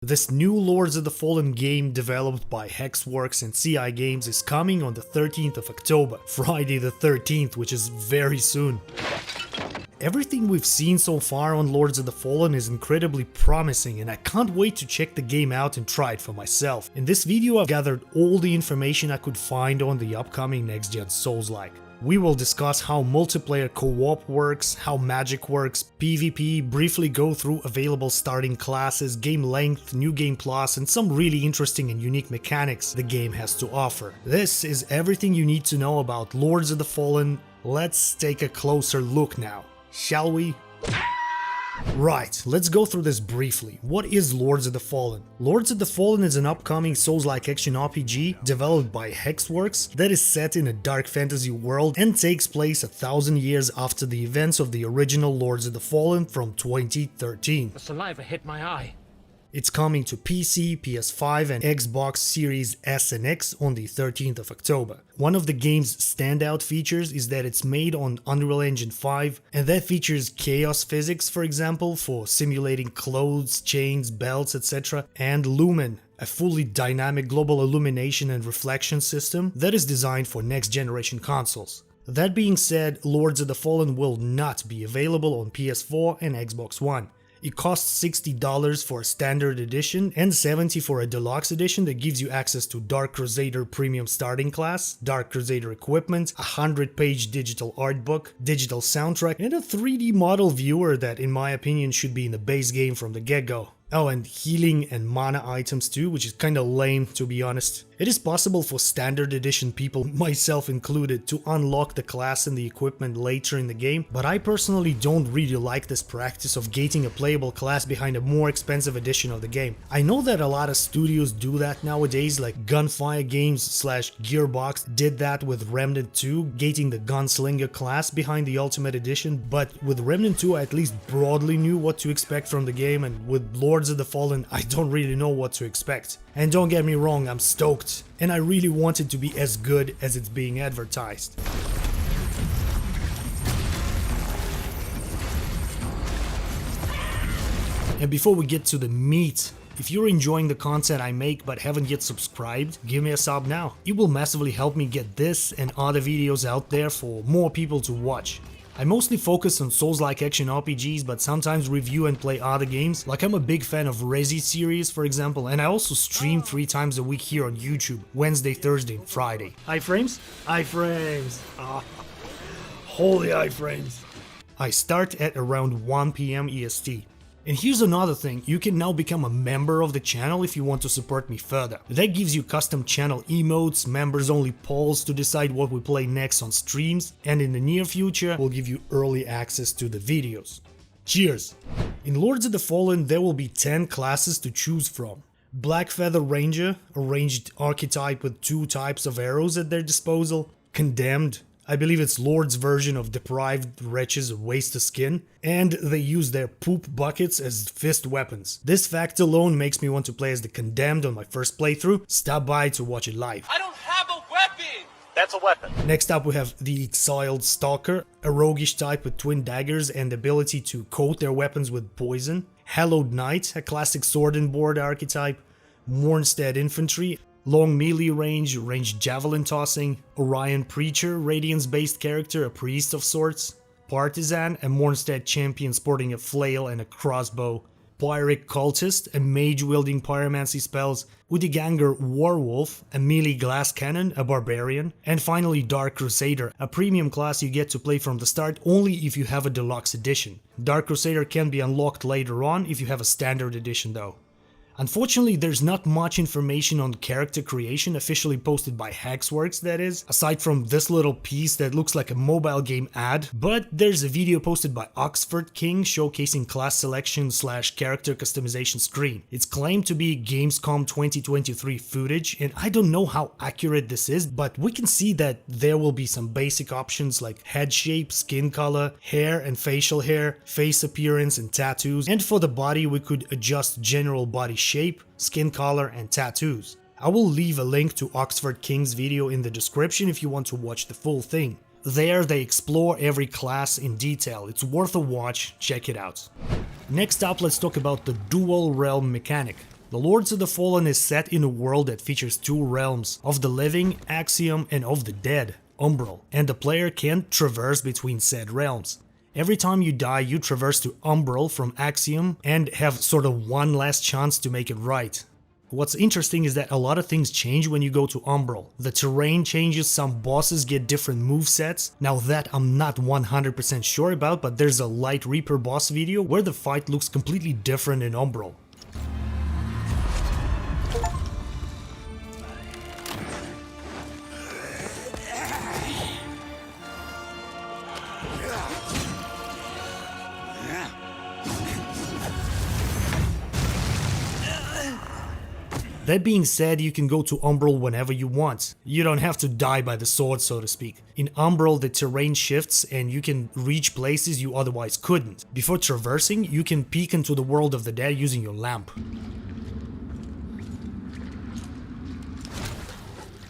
This new Lords of the Fallen game developed by Hexworks and CI Games is coming on the 13th of October, Friday the 13th, which is very soon. Everything we've seen so far on Lords of the Fallen is incredibly promising, and I can't wait to check the game out and try it for myself. In this video I've gathered all the information I could find on the upcoming next-gen Souls-like. We will discuss how multiplayer co-op works, how magic works, PvP, briefly go through available starting classes, game length, new game plus, and some really interesting and unique mechanics the game has to offer. This is everything you need to know about Lords of the Fallen. Let's take a closer look now, shall we? Right, let's go through this briefly. What is Lords of the Fallen? Lords of the Fallen is an upcoming Souls-like action RPG developed by Hexworks that is set in a dark fantasy world and takes place 1,000 years after the events of the original Lords of the Fallen from 2013. The saliva hit my eye. It's coming to PC, PS5 and Xbox Series S and X on the 13th of October. One of the game's standout features is that it's made on Unreal Engine 5, and that features chaos physics, for example, for simulating clothes, chains, belts, etc., and Lumen, a fully dynamic global illumination and reflection system that is designed for next-generation consoles. That being said, Lords of the Fallen will not be available on PS4 and Xbox One. It costs $60 for a standard edition and $70 for a deluxe edition that gives you access to Dark Crusader premium starting class, Dark Crusader equipment, a 100-page digital art book, digital soundtrack, and a 3D model viewer that in my opinion should be in the base game from the get-go. Oh, and healing and mana items too, which is kinda lame to be honest. It is possible for standard edition people, myself included, to unlock the class and the equipment later in the game, but I personally don't really like this practice of gating a playable class behind a more expensive edition of the game. I know that a lot of studios do that nowadays, like Gunfire Games / Gearbox did that with Remnant 2, gating the Gunslinger class behind the Ultimate Edition, but with Remnant 2 I at least broadly knew what to expect from the game, and with Lords of the Fallen I don't really know what to expect. And don't get me wrong, I'm stoked, and I really want it to be as good as it's being advertised. And before we get to the meat, if you're enjoying the content I make but haven't yet subscribed, give me a sub now. It will massively help me get this and other videos out there for more people to watch. I mostly focus on Souls-like action RPGs, but sometimes review and play other games, like I'm a big fan of Resi series for example, and I also stream 3 times a week here on YouTube, Wednesday, Thursday and Friday. Iframes? Iframes! Ah, holy iframes! I start at around 1 PM EST. And here's another thing, you can now become a member of the channel if you want to support me further. That gives you custom channel emotes, members only polls to decide what we play next on streams, and in the near future we'll give you early access to the videos. Cheers! In Lords of the Fallen there will be 10 classes to choose from. Blackfeather Ranger, a ranged archetype with 2 types of arrows at their disposal. Condemned, I believe it's Lord's version of deprived wretches waste of skin, and they use their poop buckets as fist weapons. This fact alone makes me want to play as the Condemned on my first playthrough. Stop by to watch it live. I don't have a weapon! That's a weapon. Next up we have the Exiled Stalker, a roguish type with twin daggers and the ability to coat their weapons with poison. Hallowed Knight, a classic sword and board archetype. Mornstead Infantry, long melee range, ranged javelin tossing. Orion Preacher, Radiance-based character, a priest of sorts. Partisan, a Mornstead champion sporting a flail and a crossbow. Pyric Cultist, a mage wielding pyromancy spells. Udiganger Warwolf, a melee glass cannon, a barbarian. And finally Dark Crusader, a premium class you get to play from the start only if you have a deluxe edition. Dark Crusader can be unlocked later on if you have a standard edition though. Unfortunately, there's not much information on character creation officially posted by Hexworks, that is, aside from this little piece that looks like a mobile game ad, but there's a video posted by Oxford King showcasing class selection / character customization screen. It's claimed to be Gamescom 2023 footage, and I don't know how accurate this is, but we can see that there will be some basic options like head shape, skin color, hair and facial hair, face appearance and tattoos, and for the body we could adjust general body shape, skin color and tattoos. I will leave a link to Oxford King's video in the description if you want to watch the full thing. There they explore every class in detail, it's worth a watch, check it out. Next up let's talk about the dual realm mechanic. The Lords of the Fallen is set in a world that features two realms, of the living, Axiom, and of the dead, Umbral, and the player can traverse between said realms. Every time you die, you traverse to Umbral from Axiom and have sort of one last chance to make it right. What's interesting is that a lot of things change when you go to Umbral. The terrain changes, some bosses get different movesets. Now that I'm not 100% sure about, but there's a Light Reaper boss video where the fight looks completely different in Umbral. That being said, you can go to Umbral whenever you want. You don't have to die by the sword, so to speak. In Umbral, the terrain shifts and you can reach places you otherwise couldn't. Before traversing, you can peek into the world of the dead using your lamp.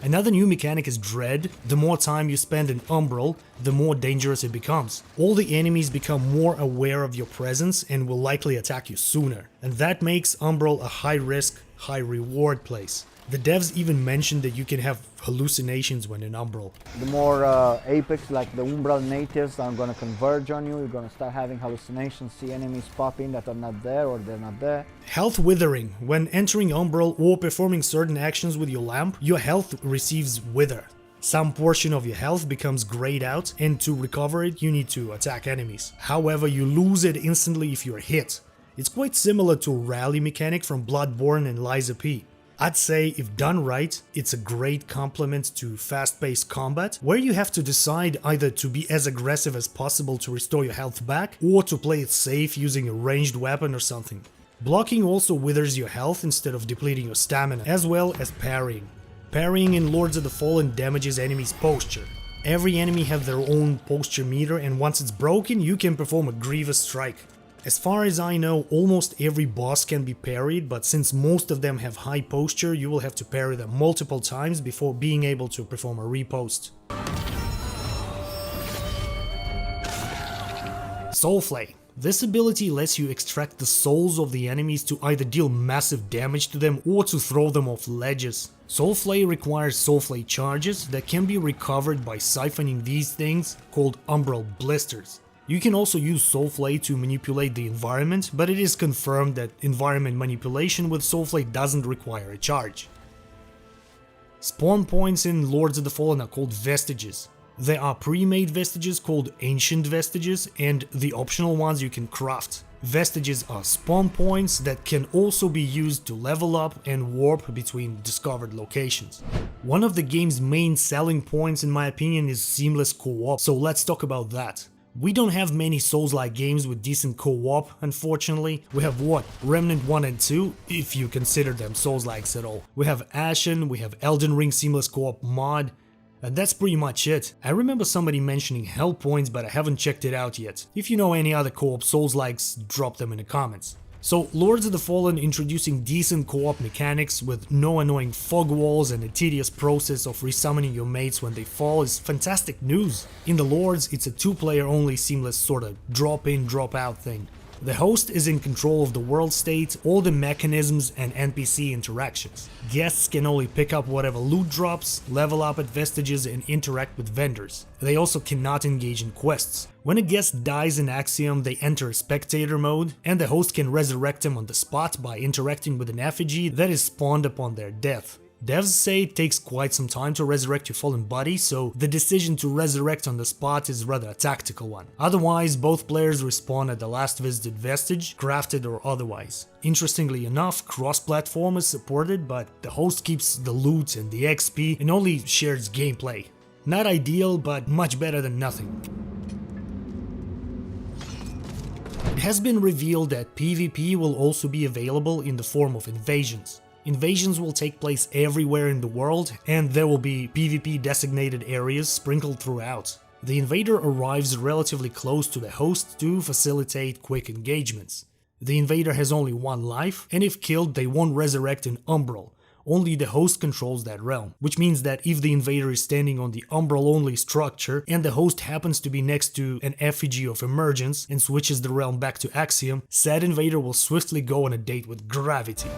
Another new mechanic is Dread. The more time you spend in Umbral, the more dangerous it becomes. All the enemies become more aware of your presence and will likely attack you sooner. And that makes Umbral a high-risk, high-reward place. The devs even mentioned that you can have hallucinations when in Umbral. The more apex, like the Umbral natives, are going to converge on you. You're going to start having hallucinations, see enemies pop in that are not there or they're not there. Health Withering. When entering Umbral or performing certain actions with your lamp, your health receives Wither. Some portion of your health becomes grayed out, and to recover it you need to attack enemies. However, you lose it instantly if you're hit. It's quite similar to a rally mechanic from Bloodborne and Lies of P. I'd say, if done right, it's a great complement to fast-paced combat, where you have to decide either to be as aggressive as possible to restore your health back, or to play it safe using a ranged weapon or something. Blocking also withers your health instead of depleting your stamina, as well as parrying. Parrying in Lords of the Fallen damages enemies' posture. Every enemy have their own posture meter, and once it's broken, you can perform a grievous strike. As far as I know, almost every boss can be parried, but since most of them have high posture, you will have to parry them multiple times before being able to perform a riposte. Soulflay. This ability lets you extract the souls of the enemies to either deal massive damage to them or to throw them off ledges. Soulflay requires Soulflay charges that can be recovered by siphoning these things, called Umbral Blisters. You can also use Soulflay to manipulate the environment, but it is confirmed that environment manipulation with Soulflay doesn't require a charge. Spawn points in Lords of the Fallen are called Vestiges. There are pre-made Vestiges called Ancient Vestiges, and the optional ones you can craft. Vestiges are spawn points that can also be used to level up and warp between discovered locations. One of the game's main selling points, in my opinion, is seamless co-op, so let's talk about that. We don't have many Souls-like games with decent co-op, unfortunately. We have what? Remnant 1 and 2, if you consider them Souls-likes at all. We have Ashen, we have Elden Ring Seamless Co-op mod, and that's pretty much it. I remember somebody mentioning Hellpoints, but I haven't checked it out yet. If you know any other co-op Souls-likes, drop them in the comments. So, Lords of the Fallen introducing decent co-op mechanics with no annoying fog walls and a tedious process of resummoning your mates when they fall is fantastic news. In the Lords, it's a two-player only seamless sorta drop-in, drop-out thing. The host is in control of the world state, all the mechanisms and NPC interactions. Guests can only pick up whatever loot drops, level up at Vestiges and interact with vendors. They also cannot engage in quests. When a guest dies in Axiom, they enter spectator mode, and the host can resurrect them on the spot by interacting with an effigy that is spawned upon their death. Devs say it takes quite some time to resurrect your fallen body, so the decision to resurrect on the spot is rather a tactical one. Otherwise, both players respawn at the last visited vestige, crafted or otherwise. Interestingly enough, cross-platform is supported, but the host keeps the loot and the XP and only shares gameplay. Not ideal, but much better than nothing. It has been revealed that PvP will also be available in the form of invasions. Invasions will take place everywhere in the world, and there will be PvP designated areas sprinkled throughout. The invader arrives relatively close to the host to facilitate quick engagements. The invader has only one life, and if killed they won't resurrect in Umbral. Only the host controls that realm, which means that if the invader is standing on the Umbral-only structure and the host happens to be next to an effigy of emergence and switches the realm back to Axiom, said invader will swiftly go on a date with gravity.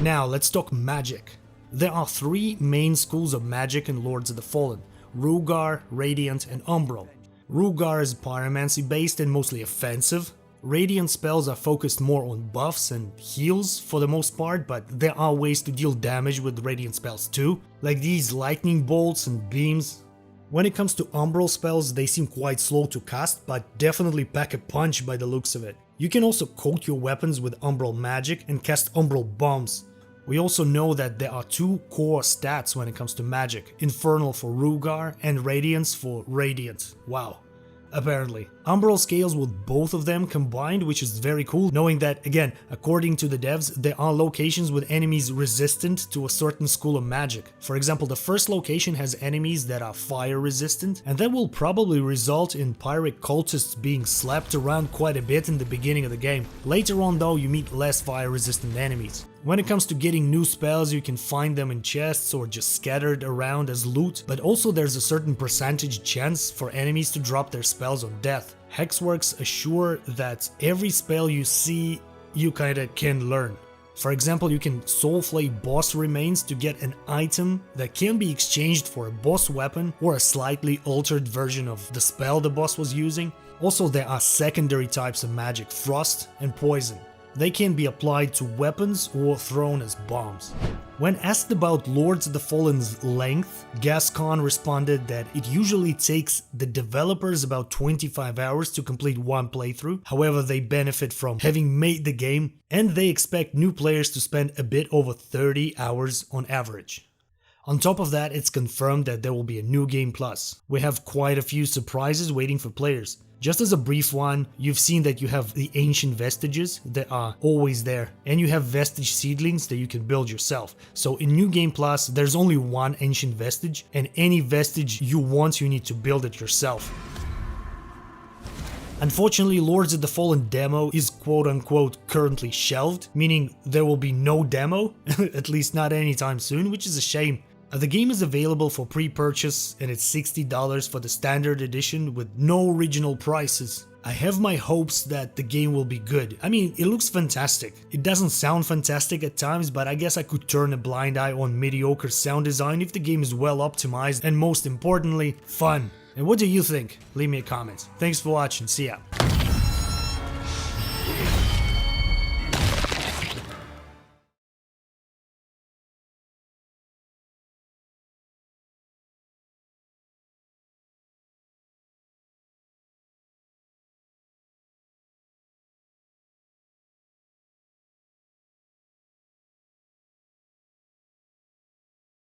Now let's talk magic. There are three main schools of magic in Lords of the Fallen: Rugar, Radiant, and Umbral. Rugar is pyromancy based and mostly offensive. Radiant spells are focused more on buffs and heals for the most part, but there are ways to deal damage with Radiant spells too, like these lightning bolts and beams. When it comes to Umbral spells, they seem quite slow to cast, but definitely pack a punch by the looks of it. You can also coat your weapons with Umbral magic and cast Umbral bombs. We also know that there are two core stats when it comes to magic: Infernal for Rugar and Radiance for Radiant. Wow. Apparently. Umbral scales with both of them combined, which is very cool, knowing that, again, according to the devs, there are locations with enemies resistant to a certain school of magic. For example, the first location has enemies that are fire resistant, and that will probably result in pyric cultists being slapped around quite a bit in the beginning of the game. Later on though, you meet less fire resistant enemies. When it comes to getting new spells, you can find them in chests or just scattered around as loot, but also there's a certain percentage chance for enemies to drop their spells on death. Hexworks assure that every spell you see, you kinda can learn. For example, you can soulflay boss remains to get an item that can be exchanged for a boss weapon or a slightly altered version of the spell the boss was using. Also, there are secondary types of magic: frost and poison. They can be applied to weapons or thrown as bombs. When asked about Lords of the Fallen's length, Gascon responded that it usually takes the developers about 25 hours to complete one playthrough. However, they benefit from having made the game, and they expect new players to spend a bit over 30 hours on average. On top of that, it's confirmed that there will be a new game plus. We have quite a few surprises waiting for players. Just as a brief one, you've seen that you have the ancient vestiges that are always there, and you have vestige seedlings that you can build yourself. So in New Game Plus, there's only one ancient vestige, and any vestige you want, you need to build it yourself. Unfortunately, Lords of the Fallen demo is quote-unquote currently shelved, meaning there will be no demo, at least not anytime soon, which is a shame. The game is available for pre-purchase and it's $60 for the standard edition with no original prices. I have my hopes that the game will be good. I mean, it looks fantastic. It doesn't sound fantastic at times, but I guess I could turn a blind eye on mediocre sound design if the game is well optimized and, most importantly, fun. And what do you think? Leave me a comment. Thanks for watching, see ya.